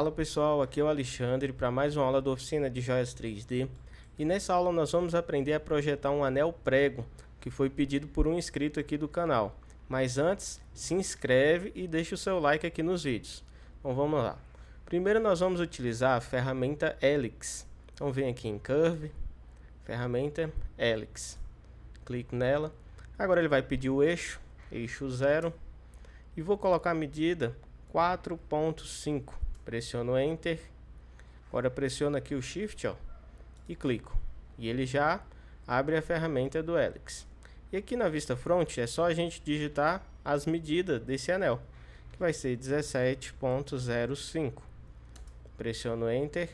Fala pessoal, aqui é o Alexandre para mais uma aula da oficina de joias 3D e nessa aula nós vamos aprender a projetar um anel prego que foi pedido por um inscrito aqui do canal. Mas antes, se inscreve e deixa o seu like aqui nos vídeos. Então vamos lá. Primeiro nós vamos utilizar a ferramenta Helix. Então vem aqui em Curve, ferramenta Helix. Clico nela. Agora ele vai pedir o eixo 0 e vou colocar a medida 4.5. Pressiono Enter. Agora pressiono aqui o Shift, e clico. E ele já abre a ferramenta do Helix. E aqui na vista front é só a gente digitar as medidas desse anel, que vai ser 17.05. Pressiono Enter.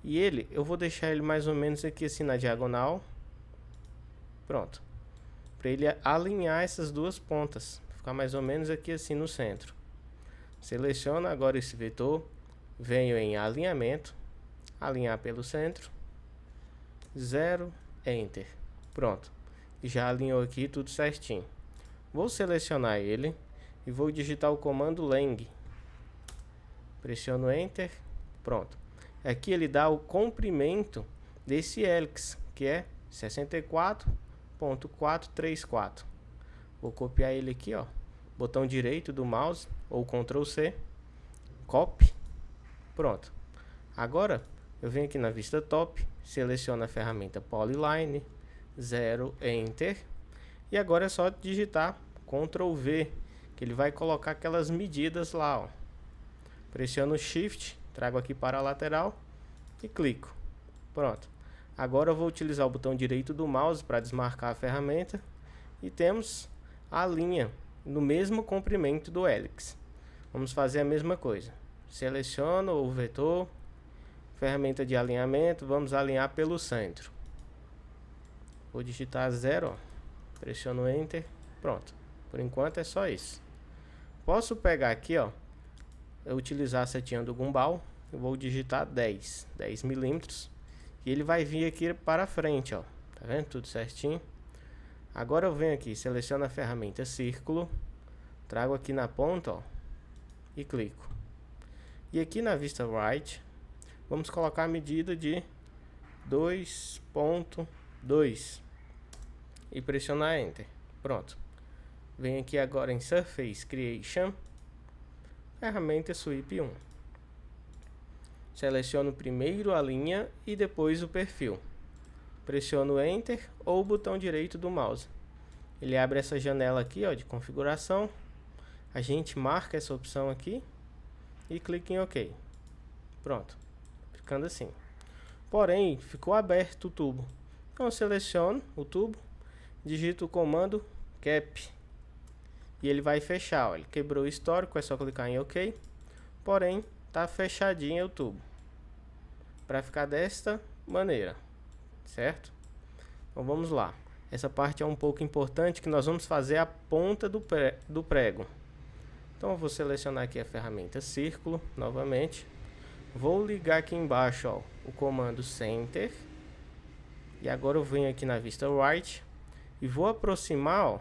E eu vou deixar ele mais ou menos aqui assim na diagonal. Pronto. Para ele alinhar essas duas pontas. Ficar mais ou menos aqui assim no centro. Seleciono agora esse vetor, venho em alinhamento, alinhar pelo centro, 0, Enter. Pronto, já alinhou aqui tudo certinho. Vou selecionar ele e vou digitar o comando Lang. Pressiono Enter, pronto. Aqui ele dá o comprimento desse Helix, que é 64.434. Vou copiar ele aqui, botão direito do mouse ou Ctrl C, copy, pronto. Agora eu venho aqui na vista top, seleciono a ferramenta Polyline, 0, Enter, e agora é só digitar Ctrl V, que ele vai colocar aquelas medidas lá, Pressiono Shift, trago aqui para a lateral e clico, pronto. Agora eu vou utilizar o botão direito do mouse para desmarcar a ferramenta e temos a linha no mesmo comprimento do Helix. Vamos fazer a mesma coisa. Seleciono o vetor, ferramenta de alinhamento, vamos alinhar pelo centro. Vou digitar 0, pressiono Enter, pronto. Por enquanto é só isso. Posso pegar aqui, eu utilizar a setinha do gumball, eu vou digitar 10 milímetros e ele vai vir aqui para frente, tá vendo? Tudo certinho. Agora eu venho aqui, seleciono a ferramenta círculo, trago aqui na ponta, e clico. E aqui na vista right, vamos colocar a medida de 2.2 e pressionar Enter. Pronto. Venho aqui agora em Surface Creation, ferramenta Sweep 1. Seleciono primeiro a linha e depois o perfil. Pressiono Enter ou o botão direito do mouse. Ele abre essa janela aqui, de configuração. A gente marca essa opção aqui e clica em OK. Pronto. Ficando assim. Porém, ficou aberto o tubo. Então eu seleciono o tubo, digito o comando Cap e ele vai fechar. Ele quebrou o histórico, é só clicar em OK. Porém, tá fechadinho o tubo. Para ficar desta maneira. Certo? Então vamos lá. Essa parte é um pouco importante, que nós vamos fazer a ponta do prego. Então eu vou selecionar aqui a ferramenta círculo novamente. Vou ligar aqui embaixo, o comando Center. E agora eu venho aqui na vista right e vou aproximar,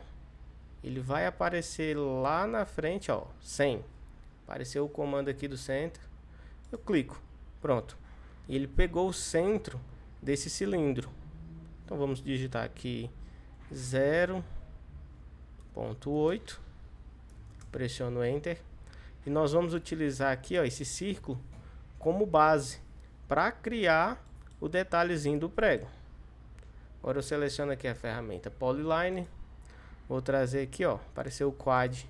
ele vai aparecer lá na frente, 100. Apareceu o comando aqui do Center. Eu clico. Pronto. E ele pegou o centro desse cilindro. Então vamos digitar aqui 0.8, pressiono Enter e nós vamos utilizar aqui, esse círculo como base para criar o detalhezinho do prego. Agora eu seleciono aqui a ferramenta Polyline, vou trazer aqui, apareceu o quad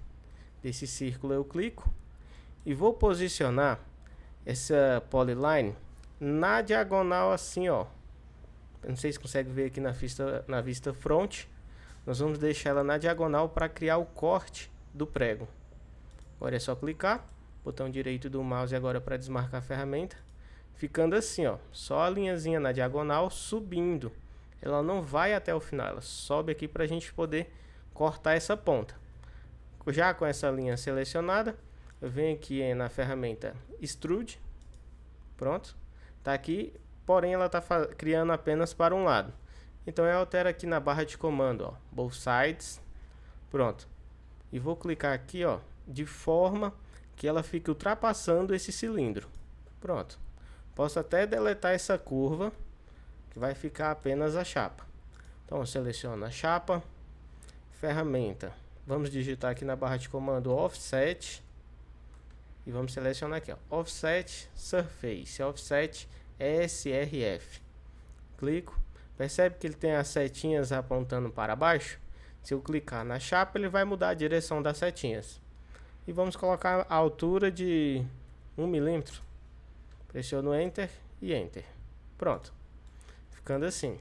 desse círculo, eu clico e vou posicionar essa Polyline na diagonal assim, eu não sei se consegue ver aqui na vista front. Nós vamos deixar ela na diagonal para criar o corte do prego. Agora é só clicar, botão direito do mouse agora para desmarcar a ferramenta. Ficando assim, só a linhazinha na diagonal subindo. Ela não vai até o final, ela sobe aqui para a gente poder cortar essa ponta. Já com essa linha selecionada, eu venho aqui na ferramenta Extrude. Pronto. Tá aqui, porém ela está criando apenas para um lado. Então eu altero aqui na barra de comando, Both Sides. Pronto. E vou clicar aqui, de forma que ela fique ultrapassando esse cilindro. Pronto. Posso até deletar essa curva, que vai ficar apenas a chapa. Então eu seleciono a chapa, ferramenta. Vamos digitar aqui na barra de comando Offset. E vamos selecionar aqui, ó, Offset Surface, Offset SRF. Clico. Percebe que ele tem as setinhas apontando para baixo? Se eu clicar na chapa, ele vai mudar a direção das setinhas. E vamos colocar a altura de 1 milímetro. Pressiono Enter e Enter. Pronto. Ficando assim.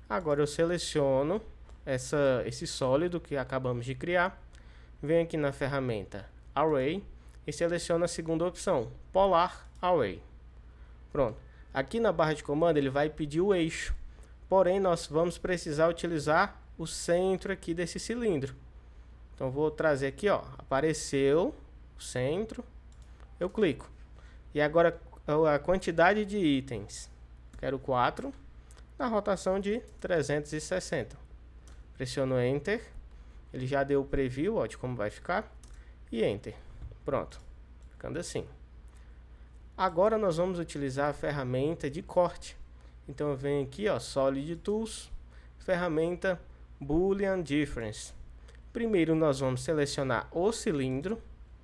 Agora eu seleciono esse sólido que acabamos de criar. Venho aqui na ferramenta Array e seleciono a segunda opção, Polar Array. Pronto. Aqui na barra de comando ele vai pedir o eixo. Porém, nós vamos precisar utilizar o centro aqui desse cilindro. Então vou trazer aqui, ó, apareceu o centro, eu clico. E agora a quantidade de itens, quero 4, na rotação de 360. Pressiono Enter, ele já deu o preview, ó, de como vai ficar, e Enter. Pronto, ficando assim. Agora nós vamos utilizar a ferramenta de corte. Então eu venho aqui, ó, Solid Tools, ferramenta Boolean Difference. Primeiro nós vamos selecionar o cilindro.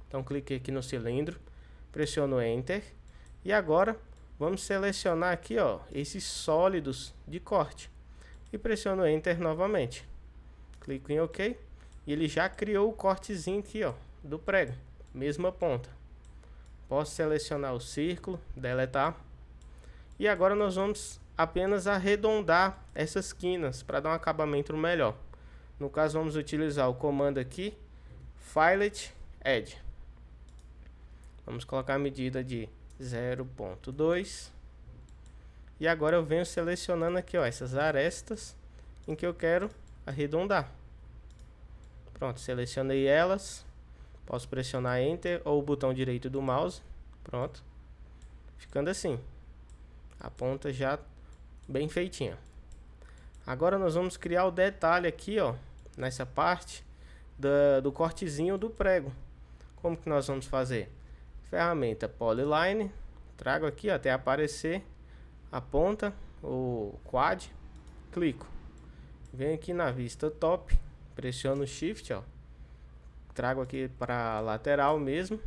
Então cliquei aqui no cilindro, pressiono Enter. E agora vamos selecionar aqui, ó, esses sólidos de corte. E pressiono Enter novamente. Clico em OK. E ele já criou o cortezinho aqui, ó, do prego. Mesma ponta. Posso selecionar o círculo, deletar. E agora nós vamos apenas arredondar essas quinas para dar um acabamento melhor. No caso, vamos utilizar o comando aqui, Fillet Edge. Vamos colocar a medida de 0.2. E agora eu venho selecionando aqui, ó, essas arestas em que eu quero arredondar. Pronto, selecionei elas. Posso pressionar Enter ou o botão direito do mouse. Pronto. Ficando assim. A ponta já bem feitinha. Agora nós vamos criar o detalhe aqui, ó, nessa parte do cortezinho do prego. Como que nós vamos fazer? Ferramenta Polyline. Trago aqui até aparecer a ponta, o quad. Clico. Venho aqui na vista top. Pressiono Shift, ó. Trago aqui para lateral mesmo.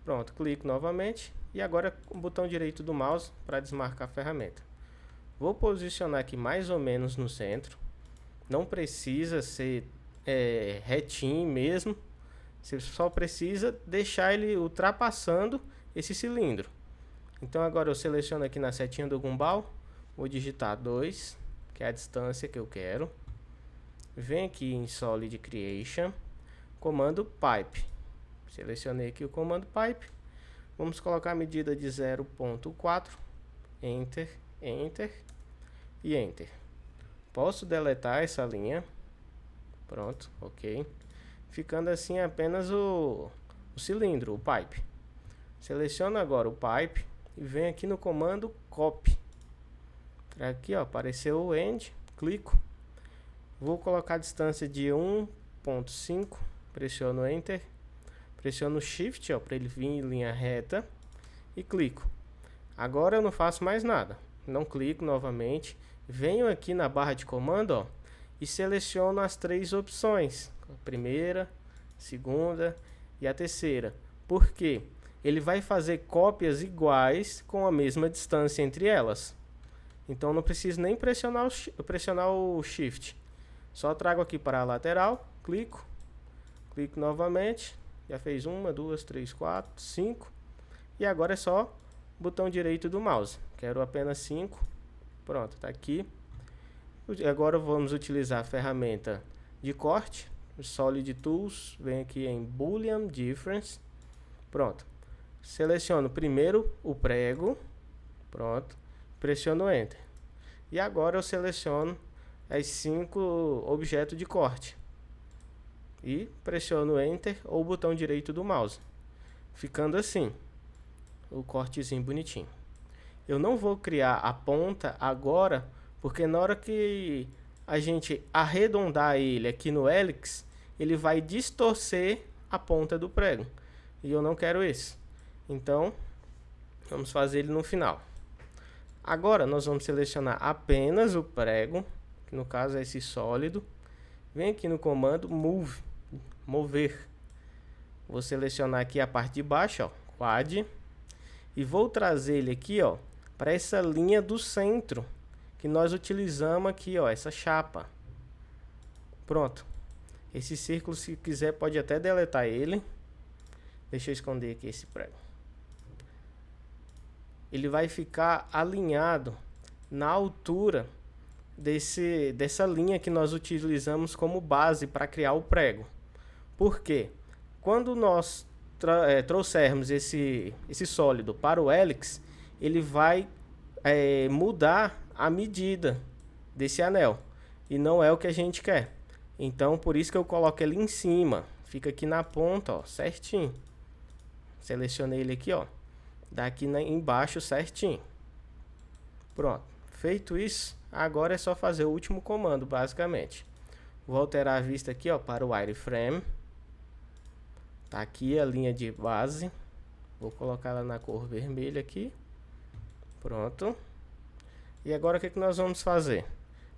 Pronto, clico novamente. E agora com o botão direito do mouse para desmarcar a ferramenta. Vou posicionar aqui mais ou menos no centro. Não precisa ser retinho mesmo. Você só precisa deixar ele ultrapassando esse cilindro. Então agora eu seleciono aqui na setinha do gumball. Vou digitar 2, que é a distância que eu quero. Venho aqui em Solid Creation. Comando Pipe. Selecionei aqui o comando Pipe. Vamos colocar a medida de 0.4. Enter, Enter e Enter. Posso deletar essa linha. Pronto, ok. Ficando assim apenas o cilindro, o pipe. Seleciono agora o pipe e venho aqui no comando Copy. Aqui, ó, apareceu o End. Clico. Vou colocar a distância de 1.5. Pressiono Enter. Pressiono Shift, ó, para ele vir em linha reta. E clico. Agora eu não faço mais nada. Não clico novamente. Venho aqui na barra de comando, ó, e seleciono as 3 opções. A primeira, segunda e a terceira. Por quê? Ele vai fazer cópias iguais com a mesma distância entre elas. Então não preciso nem pressionar o Shift. Só trago aqui para a lateral, clico. Clico novamente. Já fez 1, 2, 3, 4, 5. E agora é só botão direito do mouse. Quero apenas 5. Pronto, está aqui. Agora vamos utilizar a ferramenta de corte. Solid Tools. Vem aqui em Boolean Difference. Pronto. Seleciono primeiro o prego. Pronto. Pressiono Enter. E agora eu seleciono as 5 objetos de corte. E pressiono Enter ou o botão direito do mouse. Ficando assim. O cortezinho bonitinho. Eu não vou criar a ponta agora, porque na hora que a gente arredondar ele aqui no hélix, ele vai distorcer a ponta do prego. E eu não quero isso. Então, Vamos fazer ele no final. Agora nós vamos selecionar apenas o prego, que no caso é esse sólido. Vem aqui no comando Move, mover. Vou selecionar aqui a parte de baixo, ó, Quad, e vou trazer ele aqui, ó, para essa linha do centro que nós utilizamos aqui, ó, essa chapa. Pronto. Esse círculo, se quiser, pode até deletar ele. Deixa eu esconder aqui esse prego. Ele vai ficar alinhado na altura dessa linha que nós utilizamos como base para criar o prego. Por quê? Quando nós trouxermos esse sólido para o hélix, ele vai mudar a medida desse anel. E não é o que a gente quer. Então, por isso que eu coloco ele em cima. Fica aqui na ponta, ó, certinho. Selecionei ele aqui, ó. Daqui embaixo certinho. Pronto. Feito isso, agora é só fazer o último comando, basicamente. Vou alterar a vista aqui, ó, para o wireframe. Tá aqui a linha de base. Vou colocar ela na cor vermelha aqui. Pronto. E agora o que nós vamos fazer?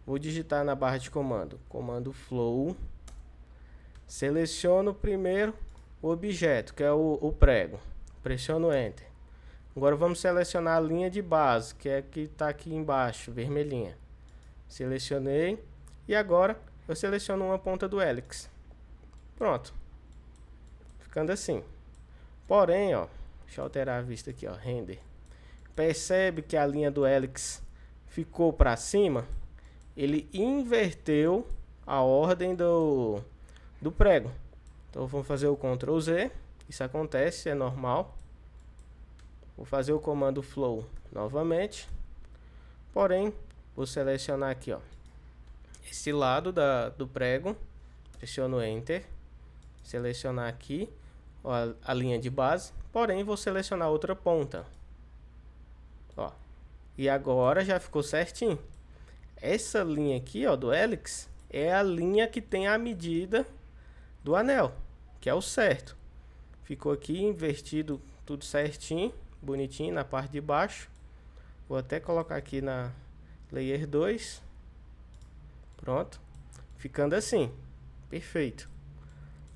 Vou digitar na barra de comando, comando flow. Seleciono primeiro o objeto, que é o prego. Pressiono Enter. Agora vamos selecionar a linha de base, que é que está aqui embaixo, vermelhinha. Selecionei. E agora eu seleciono uma ponta do hélix. Pronto. Ficando assim. Porém, ó, deixa eu alterar a vista aqui, ó, render. Percebe que a linha do hélix ficou para cima? Ele inverteu a ordem do prego. Então vamos fazer o Ctrl Z. Isso acontece, é normal. Vou fazer o comando flow novamente. Porém, vou selecionar aqui, ó, esse lado do prego. Pressiono Enter. Selecionar aqui, ó, a linha de base. Porém, vou selecionar outra ponta. Ó. E agora já ficou certinho. Essa linha aqui, ó, do hélix é a linha que tem a medida do anel, que é o certo. Ficou aqui invertido tudo certinho, bonitinho na parte de baixo. Vou até colocar aqui na layer 2. Pronto. Ficando assim. Perfeito.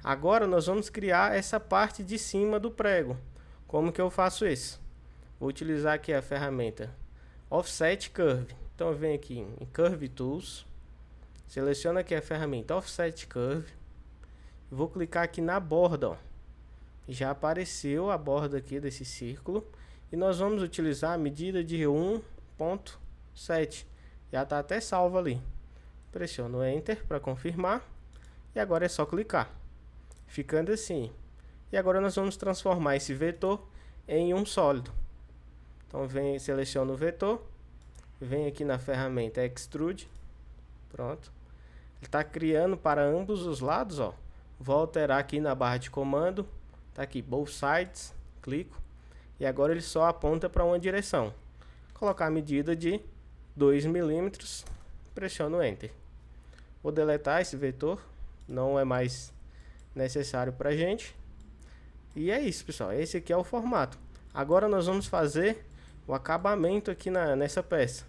Agora nós vamos criar essa parte de cima do prego. Como que eu faço isso? Vou utilizar aqui a ferramenta Offset Curve. Então eu venho aqui em Curve Tools, seleciono aqui a ferramenta Offset Curve, vou clicar aqui na borda, ó. Já apareceu a borda aqui desse círculo e nós vamos utilizar a medida de 1.7. Já está até salvo ali. Pressiono Enter para confirmar e agora é só clicar. Ficando assim. E agora nós vamos transformar esse vetor em um sólido. Então seleciono o vetor. Vem aqui na ferramenta Extrude. Pronto. Ele está criando para ambos os lados, ó. Vou alterar aqui na barra de comando. Tá aqui, Both Sides. Clico. E agora ele só aponta para uma direção. Colocar a medida de 2 milímetros. Pressiono Enter. Vou deletar esse vetor. Não é mais necessário para a gente. E é isso, pessoal. Esse aqui é o formato. Agora nós vamos fazer o acabamento aqui nessa peça.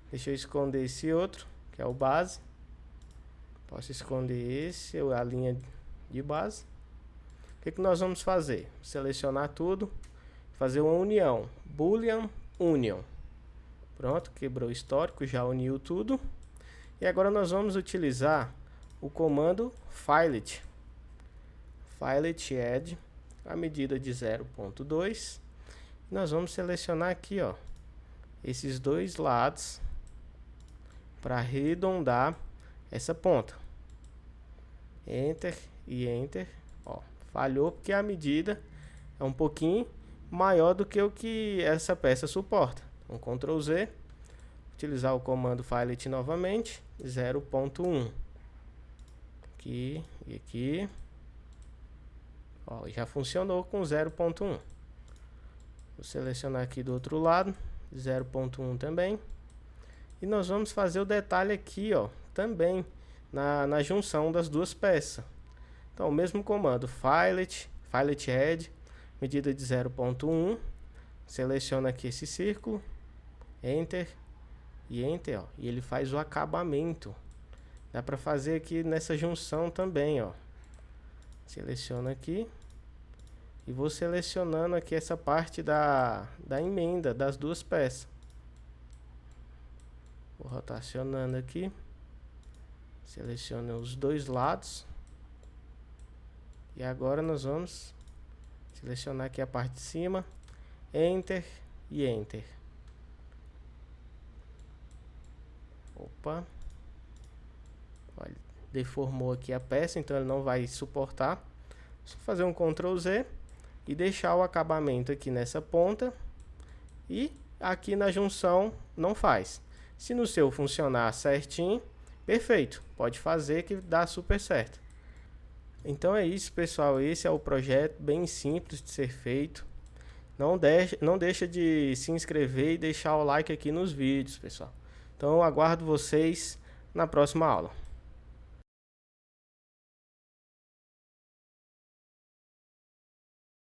Deixa eu esconder esse outro, que é o base. Posso esconder esse, a linha de base. O que nós vamos fazer? Selecionar tudo, fazer uma união, Boolean Union. Pronto, quebrou o histórico, já uniu tudo. E agora nós vamos utilizar o comando Fillet. Fillet Add, a medida de 0.2. Nós vamos selecionar aqui, ó, esses dois lados para arredondar essa ponta. Enter e Enter. Ó, falhou porque a medida é um pouquinho maior do que o que essa peça suporta. Então, Ctrl Z, utilizar o comando Fillet novamente, 0.1. Aqui e aqui. Ó, já funcionou com 0.1. Vou selecionar aqui do outro lado, 0.1 também. E nós vamos fazer o detalhe aqui, ó, também na junção das duas peças. Então, o mesmo comando, Fillet Add, medida de 0.1. Seleciona aqui esse círculo, Enter e Enter, ó, e ele faz o acabamento. Dá para fazer aqui nessa junção também, ó. Seleciona aqui e vou selecionando aqui essa parte da emenda das duas peças. Vou rotacionando aqui. Seleciona os dois lados. E agora nós vamos selecionar aqui a parte de cima, Enter e Enter. Opa. Olha, deformou aqui a peça, então ele não vai suportar. Só fazer um Ctrl Z e deixar o acabamento aqui nessa ponta. E aqui na junção não faz. Se no seu funcionar certinho, perfeito. Pode fazer que dá super certo. Então é isso, pessoal. Esse é o projeto bem simples de ser feito. Não deixa de se inscrever e deixar o like aqui nos vídeos, pessoal. Então eu aguardo vocês na próxima aula.